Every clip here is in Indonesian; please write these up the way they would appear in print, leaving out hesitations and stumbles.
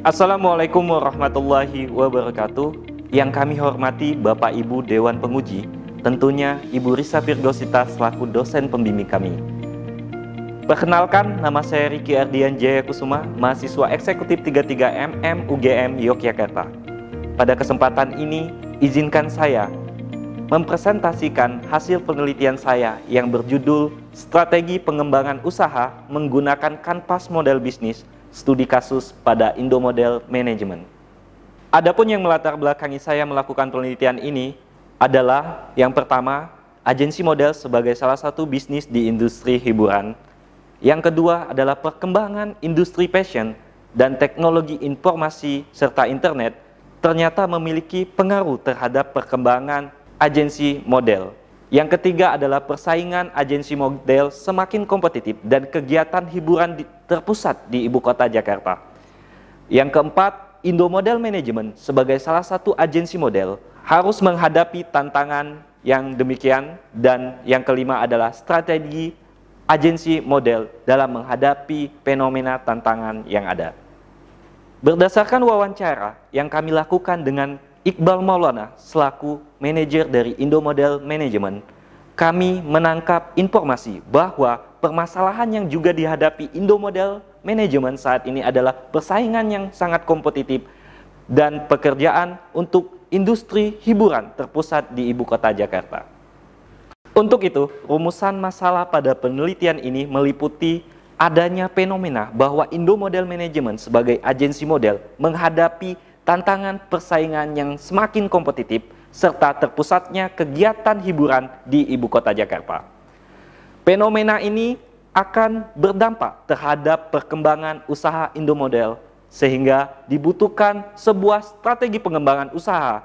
Assalamualaikum warahmatullahi wabarakatuh. Yang kami hormati Bapak Ibu Dewan Penguji, tentunya Ibu Risa Firdausita selaku dosen pembimbing kami. Perkenalkan, nama saya Riki Ardian Jayakusuma, mahasiswa eksekutif 33 MM UGM Yogyakarta. Pada kesempatan ini, izinkan saya mempresentasikan hasil penelitian saya yang berjudul Strategi Pengembangan Usaha Menggunakan Kanvas Model Bisnis Studi Kasus pada Indomodel Management. Adapun yang melatar belakangi saya melakukan penelitian ini adalah yang pertama, agensi model sebagai salah satu bisnis di industri hiburan. Yang kedua adalah perkembangan industri fashion dan teknologi informasi serta internet ternyata memiliki pengaruh terhadap perkembangan agensi model. Yang ketiga adalah persaingan agensi model semakin kompetitif dan kegiatan hiburan terpusat di ibu kota Jakarta. Yang keempat, Indomodel Management sebagai salah satu agensi model harus menghadapi tantangan yang demikian. Dan yang kelima adalah strategi agensi model dalam menghadapi fenomena tantangan yang ada. Berdasarkan wawancara yang kami lakukan dengan Iqbal Maulana selaku manajer dari Indomodel Management, kami menangkap informasi bahwa permasalahan yang juga dihadapi Indomodel Management saat ini adalah persaingan yang sangat kompetitif dan pekerjaan untuk industri hiburan terpusat di ibu kota Jakarta. Untuk itu, rumusan masalah pada penelitian ini meliputi adanya fenomena bahwa Indomodel Management sebagai agensi model menghadapi tantangan persaingan yang semakin kompetitif, serta terpusatnya kegiatan hiburan di ibu kota Jakarta. Fenomena ini akan berdampak terhadap perkembangan usaha Indomodel, sehingga dibutuhkan sebuah strategi pengembangan usaha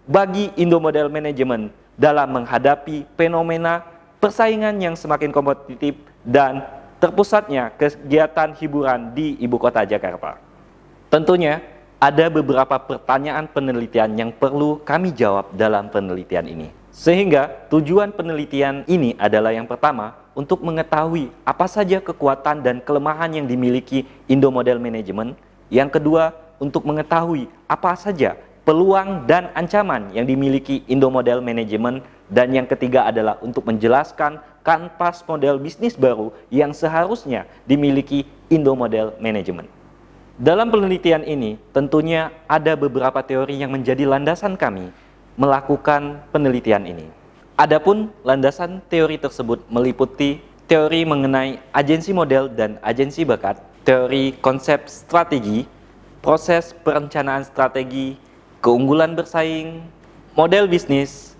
bagi Indomodel Management dalam menghadapi fenomena persaingan yang semakin kompetitif dan terpusatnya kegiatan hiburan di ibu kota Jakarta. Tentunya, ada beberapa pertanyaan penelitian yang perlu kami jawab dalam penelitian ini. Sehingga tujuan penelitian ini adalah yang pertama, untuk mengetahui apa saja kekuatan dan kelemahan yang dimiliki Indomodel Management. Yang kedua, untuk mengetahui apa saja peluang dan ancaman yang dimiliki Indomodel Management. Dan yang ketiga adalah untuk menjelaskan kanvas model bisnis baru yang seharusnya dimiliki Indomodel Management. Dalam penelitian ini, tentunya ada beberapa teori yang menjadi landasan kami melakukan penelitian ini. Adapun landasan teori tersebut meliputi teori mengenai agensi model dan agensi bakat, teori konsep strategi, proses perencanaan strategi, keunggulan bersaing, model bisnis,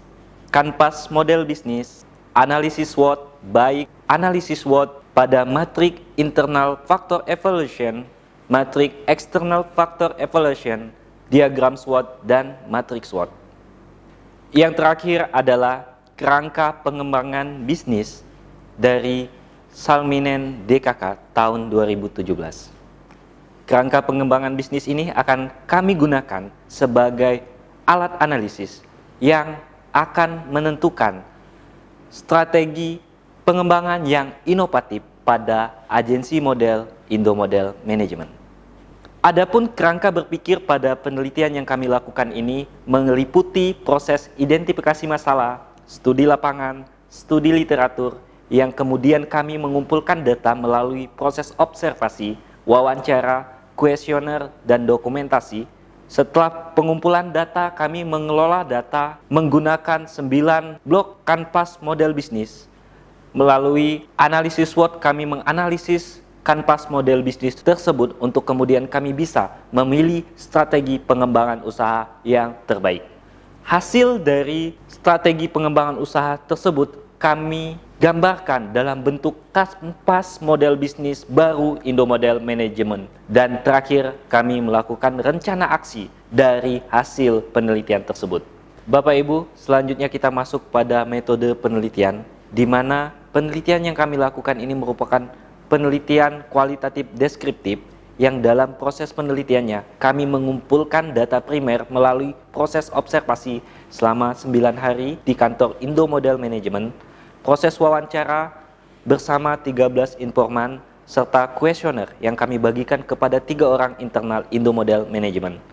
kanvas model bisnis, analisis SWOT, baik analisis SWOT pada matrik internal factor evaluation, matrik external factor evaluation, diagram SWOT, dan matriks SWOT. Yang terakhir adalah kerangka pengembangan bisnis dari Salminen DKK tahun 2017. Kerangka pengembangan bisnis ini akan kami gunakan sebagai alat analisis yang akan menentukan strategi pengembangan yang inovatif pada agensi model Indomodel Management. Adapun kerangka berpikir pada penelitian yang kami lakukan ini meliputi proses identifikasi masalah, studi lapangan, studi literatur, yang kemudian kami mengumpulkan data melalui proses observasi, wawancara, kuesioner, dan dokumentasi. Setelah pengumpulan data, kami mengelola data menggunakan 9 blok kanvas model bisnis. Melalui analisis SWOT, kami menganalisis kanvas model bisnis tersebut untuk kemudian kami bisa memilih strategi pengembangan usaha yang terbaik. Hasil dari strategi pengembangan usaha tersebut kami gambarkan dalam bentuk kanvas model bisnis baru Indomodel Management. Dan terakhir, kami melakukan rencana aksi dari hasil penelitian tersebut. Bapak Ibu, selanjutnya kita masuk pada metode penelitian, di mana penelitian yang kami lakukan ini merupakan penelitian kualitatif deskriptif yang dalam proses penelitiannya kami mengumpulkan data primer melalui proses observasi selama 9 hari di kantor Indomodel Management, proses wawancara bersama 13 informan, serta kuesioner yang kami bagikan kepada 3 orang internal Indomodel Management.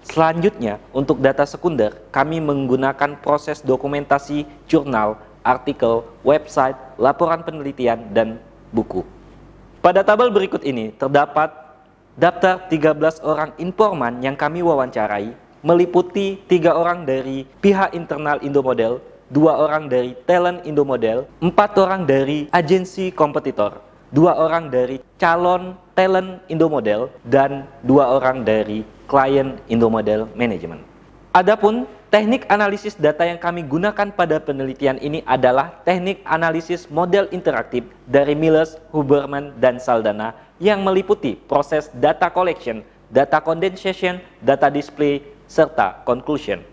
Selanjutnya, untuk data sekunder, kami menggunakan proses dokumentasi jurnal, artikel, website, laporan penelitian, dan buku. Pada tabel berikut ini terdapat daftar 13 orang informan yang kami wawancarai, meliputi 3 orang dari pihak internal Indomodel, 2 orang dari talent Indomodel, 4 orang dari agensi kompetitor, 2 orang dari calon talent Indomodel, dan 2 orang dari klien Indomodel Management. Adapun teknik analisis data yang kami gunakan pada penelitian ini adalah teknik analisis model interaktif dari Millers, Huberman, dan Saldana yang meliputi proses data collection, data condensation, data display, serta conclusion.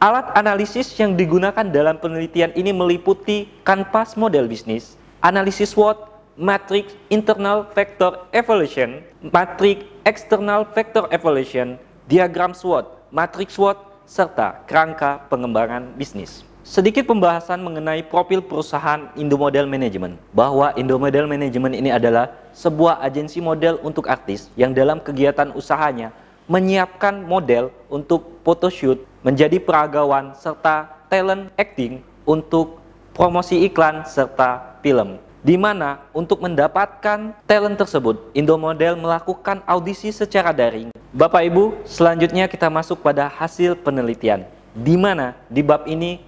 Alat analisis yang digunakan dalam penelitian ini meliputi kanvas model bisnis, analisis SWOT, matrix internal factor evaluation, matrix external factor evaluation, diagram SWOT, matrix SWOT, serta kerangka pengembangan bisnis. Sedikit pembahasan mengenai profil perusahaan Indomodel Management, bahwa Indomodel Management ini adalah sebuah agensi model untuk artis yang dalam kegiatan usahanya menyiapkan model untuk photoshoot, menjadi peragawan, serta talent acting untuk promosi iklan serta film. Di mana untuk mendapatkan talent tersebut, Indomodel melakukan audisi secara daring. Bapak Ibu, selanjutnya kita masuk pada hasil penelitian, di mana di bab ini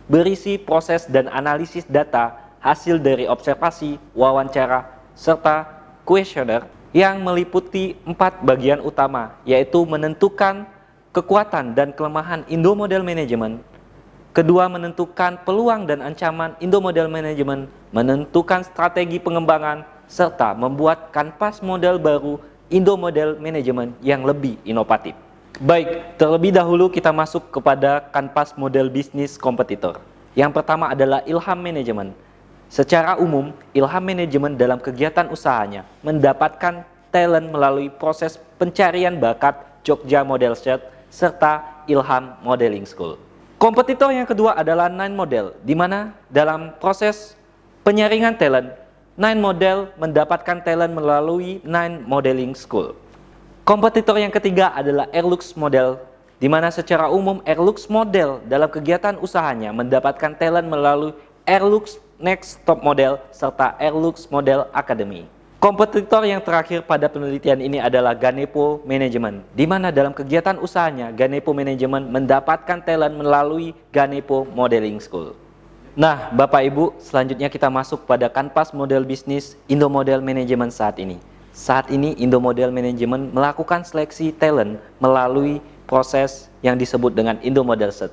berisi proses dan analisis data hasil dari observasi, wawancara, serta kuesioner yang meliputi 4 bagian utama, yaitu menentukan kekuatan dan kelemahan Indomodel Management, kedua, menentukan peluang dan ancaman Indomodel Management, menentukan strategi pengembangan, serta membuat kanvas model baru Indomodel Management yang lebih inovatif. Baik, terlebih dahulu kita masuk kepada kanvas model bisnis kompetitor. Yang pertama adalah Ilham Management. Secara umum, Ilham Management dalam kegiatan usahanya mendapatkan talent melalui proses pencarian bakat Jogja Model Search serta Ilham Modeling School. Kompetitor yang kedua adalah Nine Model, di mana dalam proses penyaringan talent, Nine Model mendapatkan talent melalui Nine Modeling School. Kompetitor yang ketiga adalah Airlux Model, di mana secara umum Airlux Model dalam kegiatan usahanya mendapatkan talent melalui Airlux Next Top Model serta Airlux Model Academy. Kompetitor yang terakhir pada penelitian ini adalah Ganepo Management, di mana dalam kegiatan usahanya Ganepo Management mendapatkan talent melalui Ganepo Modeling School. Nah, Bapak Ibu, selanjutnya kita masuk pada kanvas model bisnis Indomodel Management saat ini. Saat ini Indomodel Management melakukan seleksi talent melalui proses yang disebut dengan Indomodel Search.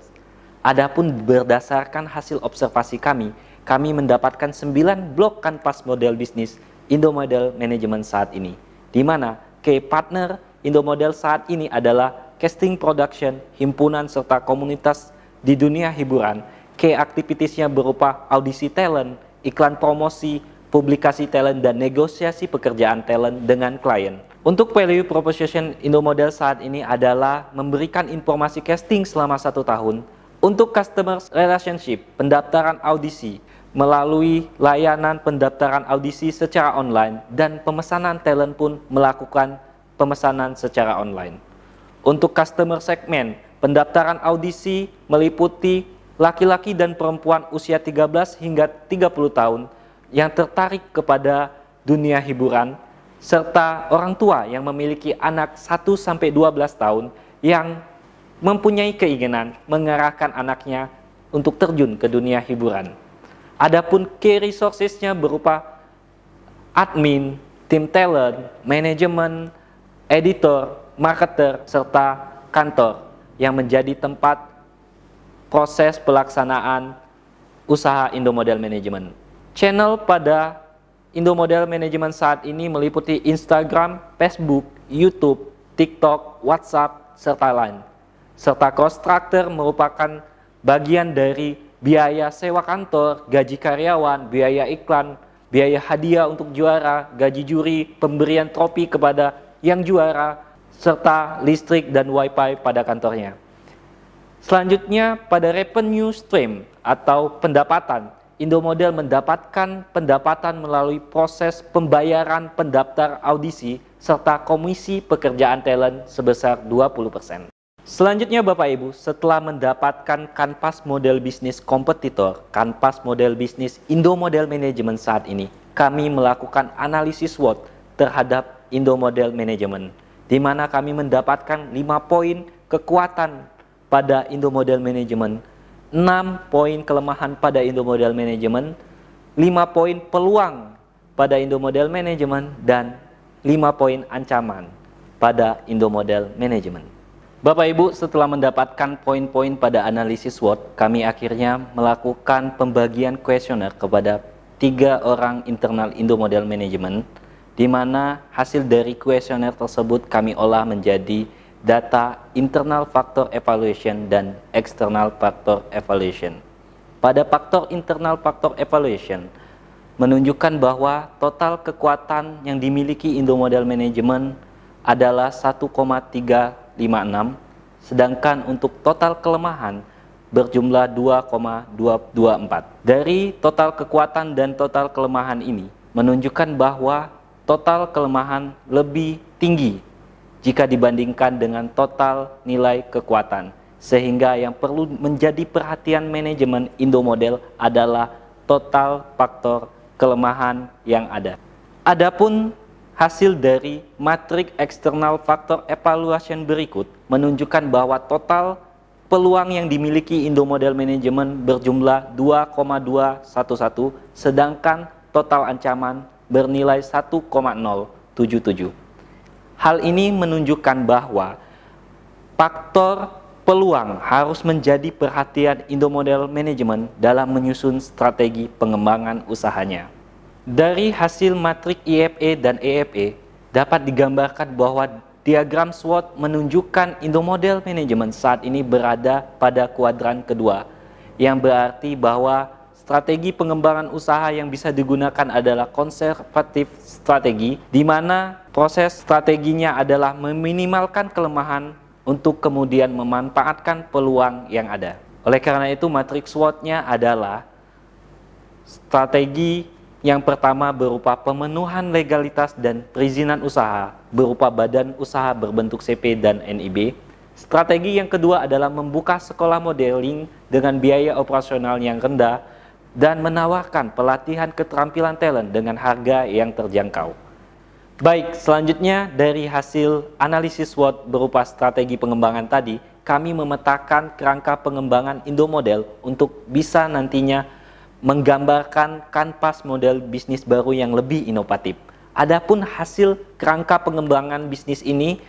Adapun berdasarkan hasil observasi kami mendapatkan 9 blok kanvas model bisnis Indomodel Management saat ini, di mana key partner Indomodel saat ini adalah casting production, himpunan serta komunitas di dunia hiburan. Key activitiesnya berupa audisi talent, iklan promosi, publikasi talent, dan negosiasi pekerjaan talent dengan klien. Untuk value proposition Indomodel saat ini adalah memberikan informasi casting selama 1 tahun, untuk customer relationship, pendaftaran audisi, melalui layanan pendaftaran audisi secara online, dan pemesanan talent pun melakukan pemesanan secara online. Untuk customer segment, pendaftaran audisi meliputi laki-laki dan perempuan usia 13 hingga 30 tahun yang tertarik kepada dunia hiburan, serta orang tua yang memiliki anak 1-12 tahun yang mempunyai keinginan mengarahkan anaknya untuk terjun ke dunia hiburan. Adapun key resources-nya berupa admin, tim talent, manajemen, editor, marketer, serta kantor yang menjadi tempat proses pelaksanaan usaha Indomodel Management. Channel pada Indomodel Management saat ini meliputi Instagram, Facebook, YouTube, TikTok, WhatsApp, serta lain. Serta cost structure merupakan bagian dari biaya sewa kantor, gaji karyawan, biaya iklan, biaya hadiah untuk juara, gaji juri, pemberian trofi kepada yang juara, serta listrik dan wifi pada kantornya. Selanjutnya pada revenue stream atau pendapatan Indomodel mendapatkan pendapatan melalui proses pembayaran pendaftar audisi serta komisi pekerjaan talent sebesar 20%. Selanjutnya Bapak Ibu, setelah mendapatkan kanvas model bisnis kompetitor, kanvas model bisnis Indomodel Management saat ini, kami melakukan analisis SWOT terhadap Indomodel Management, di mana kami mendapatkan 5 poin kekuatan pada Indomodel Management, 6 poin kelemahan pada Indomodel Management, 5 poin peluang pada Indomodel Management, dan 5 poin ancaman pada Indomodel Management. Bapak Ibu, setelah mendapatkan poin-poin pada analisis SWOT, kami akhirnya melakukan pembagian kuesioner kepada 3 orang internal Indomodel Management, di mana hasil dari kuesioner tersebut kami olah menjadi data internal factor evaluation dan external factor evaluation. Pada faktor internal factor evaluation menunjukkan bahwa total kekuatan yang dimiliki Indomodel Management adalah 1,356, sedangkan untuk total kelemahan berjumlah 2,224. Dari total kekuatan dan total kelemahan ini menunjukkan bahwa total kelemahan lebih tinggi jika dibandingkan dengan total nilai kekuatan, sehingga yang perlu menjadi perhatian manajemen Indomodel adalah total faktor kelemahan yang ada. Adapun hasil dari matrik external factor evaluation berikut menunjukkan bahwa total peluang yang dimiliki Indomodel Management berjumlah 2,211, sedangkan total ancaman bernilai 1,077. Hal ini menunjukkan bahwa faktor peluang harus menjadi perhatian Indomodel Management dalam menyusun strategi pengembangan usahanya. Dari hasil matrik IFE dan EFE dapat digambarkan bahwa diagram SWOT menunjukkan Indomodel Management saat ini berada pada kuadran kedua, yang berarti bahwa strategi pengembangan usaha yang bisa digunakan adalah konservatif strategi, di mana proses strateginya adalah meminimalkan kelemahan untuk kemudian memanfaatkan peluang yang ada. Oleh karena itu, matriks SWOT-nya adalah strategi yang pertama berupa pemenuhan legalitas dan perizinan usaha berupa badan usaha berbentuk CP dan NIB. Strategi yang kedua adalah membuka sekolah modeling dengan biaya operasional yang rendah dan menawarkan pelatihan keterampilan talent dengan harga yang terjangkau. Baik, selanjutnya dari hasil analisis SWOT berupa strategi pengembangan tadi, kami memetakan kerangka pengembangan Indomodel untuk bisa nantinya menggambarkan kanvas model bisnis baru yang lebih inovatif. Adapun hasil kerangka pengembangan bisnis ini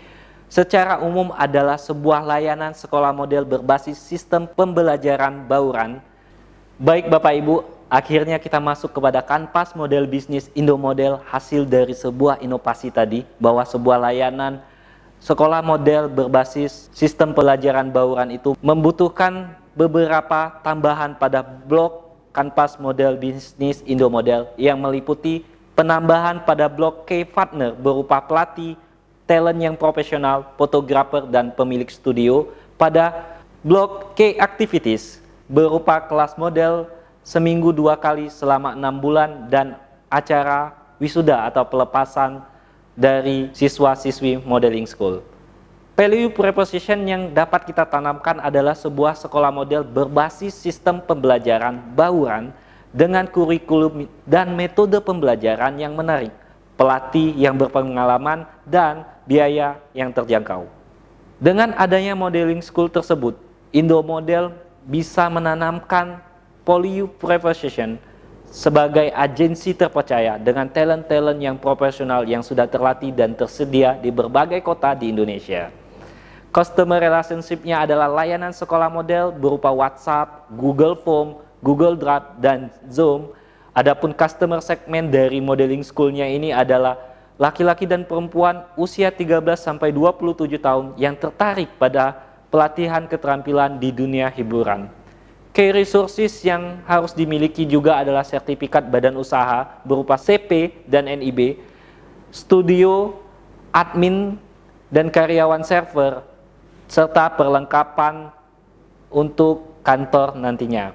secara umum adalah sebuah layanan sekolah model berbasis sistem pembelajaran bauran. Baik Bapak Ibu, akhirnya kita masuk kepada kanvas model bisnis Indomodel, hasil dari sebuah inovasi tadi, bahwa sebuah layanan sekolah model berbasis sistem pelajaran bauran itu membutuhkan beberapa tambahan pada blok kanvas model bisnis Indomodel yang meliputi penambahan pada blok key partner berupa pelatih, talent yang profesional, fotografer, dan pemilik studio, pada blok key activities berupa kelas model seminggu 2 kali selama 6 bulan dan acara wisuda atau pelepasan dari siswa-siswi modeling school. Value proposition yang dapat kita tanamkan adalah sebuah sekolah model berbasis sistem pembelajaran bauran dengan kurikulum dan metode pembelajaran yang menarik, pelatih yang berpengalaman, dan biaya yang terjangkau. Dengan adanya modeling school tersebut, Indomodel bisa menanamkan value proposition sebagai agensi terpercaya dengan talent-talent yang profesional yang sudah terlatih dan tersedia di berbagai kota di Indonesia. Customer relationship-nya adalah layanan sekolah model berupa WhatsApp, Google Form, Google Drive, dan Zoom. Adapun customer segmen dari modeling school-nya ini adalah laki-laki dan perempuan usia 13-27 tahun yang tertarik pada pelatihan keterampilan di dunia hiburan. Key resources yang harus dimiliki juga adalah sertifikat badan usaha berupa CP dan NIB, studio, admin, dan karyawan server, serta perlengkapan untuk kantor nantinya.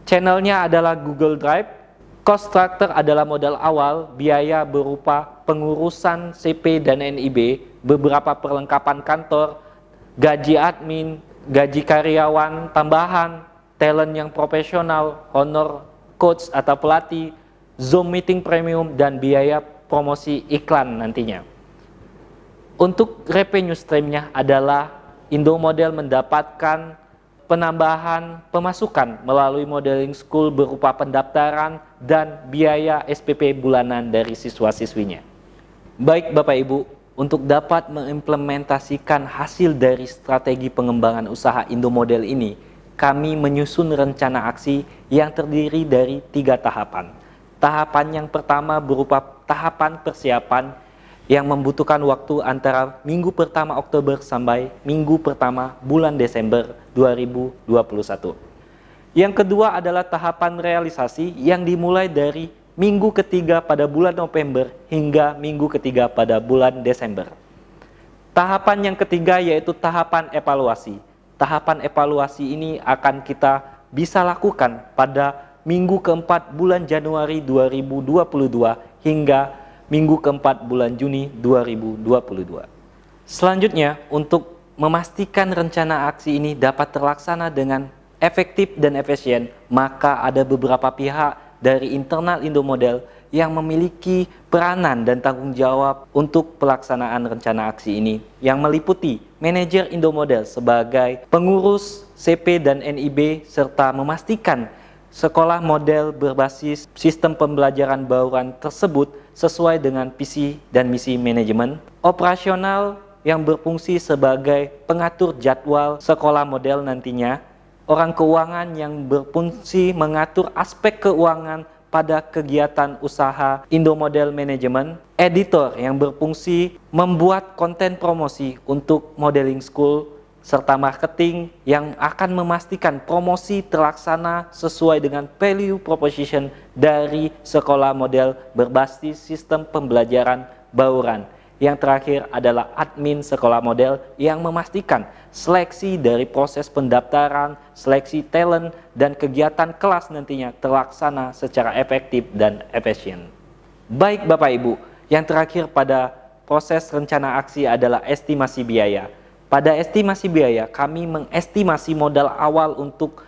Channelnya adalah Google Drive. Cost structure adalah modal awal, biaya berupa pengurusan CP dan NIB, beberapa perlengkapan kantor, gaji admin, gaji karyawan tambahan, talent yang profesional, honor coach atau pelatih, Zoom meeting premium, dan biaya promosi iklan nantinya. Untuk revenue streamnya adalah Indomodel mendapatkan penambahan pemasukan melalui modeling school berupa pendaftaran dan biaya SPP bulanan dari siswa-siswinya. Baik Bapak Ibu, untuk dapat mengimplementasikan hasil dari strategi pengembangan usaha Indomodel ini, kami menyusun rencana aksi yang terdiri dari 3 tahapan. Tahapan yang pertama berupa tahapan persiapan yang membutuhkan waktu antara minggu pertama Oktober sampai minggu pertama bulan Desember 2021. Yang kedua adalah tahapan realisasi yang dimulai dari minggu ketiga pada bulan November hingga minggu ketiga pada bulan Desember. Tahapan yang ketiga yaitu tahapan evaluasi. Tahapan evaluasi ini akan kita bisa lakukan pada minggu keempat bulan Januari 2022 hingga minggu keempat bulan Juni 2022. Selanjutnya, untuk memastikan rencana aksi ini dapat terlaksana dengan efektif dan efisien, maka ada beberapa pihak dari internal Indomodel yang memiliki peranan dan tanggung jawab untuk pelaksanaan rencana aksi ini, yang meliputi manajer Indomodel sebagai pengurus CP dan NIB serta memastikan sekolah model berbasis sistem pembelajaran bauran tersebut sesuai dengan visi dan misi manajemen. Operasional yang berfungsi sebagai pengatur jadwal sekolah model nantinya. Orang keuangan yang berfungsi mengatur aspek keuangan pada kegiatan usaha Indomodel Manajemen. Editor yang berfungsi membuat konten promosi untuk modeling school, serta marketing yang akan memastikan promosi terlaksana sesuai dengan value proposition dari sekolah model berbasis sistem pembelajaran bauran. Yang terakhir adalah admin sekolah model yang memastikan seleksi dari proses pendaftaran, seleksi talent, dan kegiatan kelas nantinya terlaksana secara efektif dan efisien. Baik Bapak Ibu, yang terakhir pada proses rencana aksi adalah estimasi biaya. Pada estimasi biaya, kami mengestimasi modal awal untuk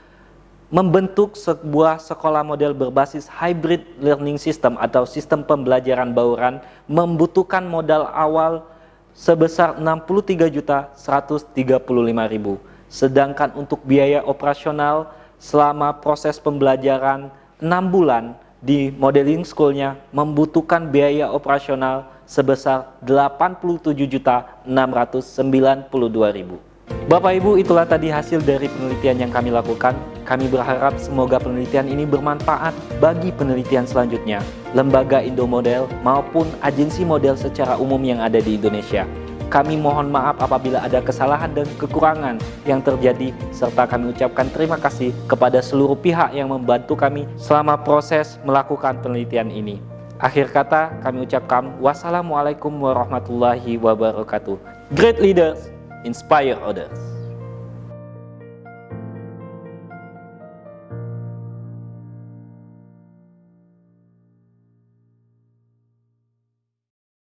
membentuk sebuah sekolah model berbasis hybrid learning system atau sistem pembelajaran bauran membutuhkan modal awal sebesar 63.135.000. Sedangkan untuk biaya operasional selama proses pembelajaran 6 bulan di modeling schoolnya membutuhkan biaya operasional sebesar 87.692.000. Bapak Ibu, itulah tadi hasil dari penelitian yang kami lakukan. Kami berharap semoga penelitian ini bermanfaat bagi penelitian selanjutnya, lembaga Indomodel maupun agensi model secara umum yang ada di Indonesia. Kami mohon maaf apabila ada kesalahan dan kekurangan yang terjadi, serta kami ucapkan terima kasih kepada seluruh pihak yang membantu kami selama proses melakukan penelitian ini. Akhir kata, kami ucapkan wassalamualaikum warahmatullahi wabarakatuh. Great leaders inspire others.